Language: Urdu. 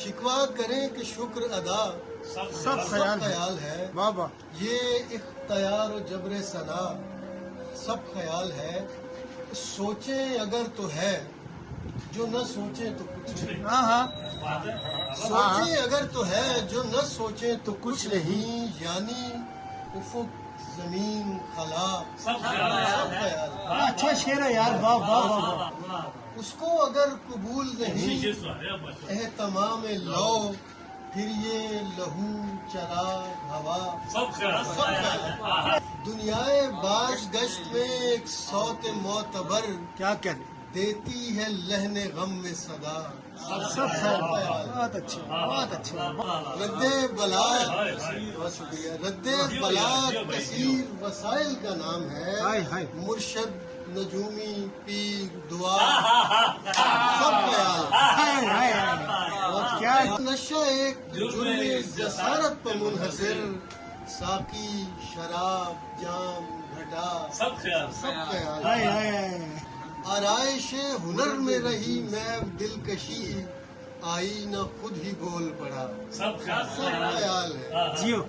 شکوا کریں کہ شکر ادا سب خیال ہے خیال ہے واہ واہ یہ اختیار و جبر ثنا سب خیال ہے سوچیں اگر تو ہے جو نہ سوچیں تو کچھ نہیں ہاں ہاں سوچیں اگر تو ہے جو نہ سوچیں تو کچھ نہیں یعنی افق زمین خلا سب خیال ہے اچھا شعر ہے یار واہ واہ واہ واہ اس کو اگر قبول نہیں اہتمام لو پھر یہ لہو چراغ ہوا سب خیال ہے دنیائے باز گشت میں ایک صوت معتبر کیا کہنے دیتی ہے لہن غم میں صدا سب خیال بہت اچھا بہت اچھا رد بلا بہت شکریہ رد بلا کثیر وسائل کا نام ہے ہائے ہائے مرشد نجومی پیر دعا سب خیال ہائے ہائے ہائے کیا نشہ ایک جرم جسارت پر منحصر ساقی شراب جام گھٹا سب خیال ہائے ہائے آرائش ہنر میں رہی محو دلکشی آئی نہ خود ہی بول پڑا سب خیال ہے جیو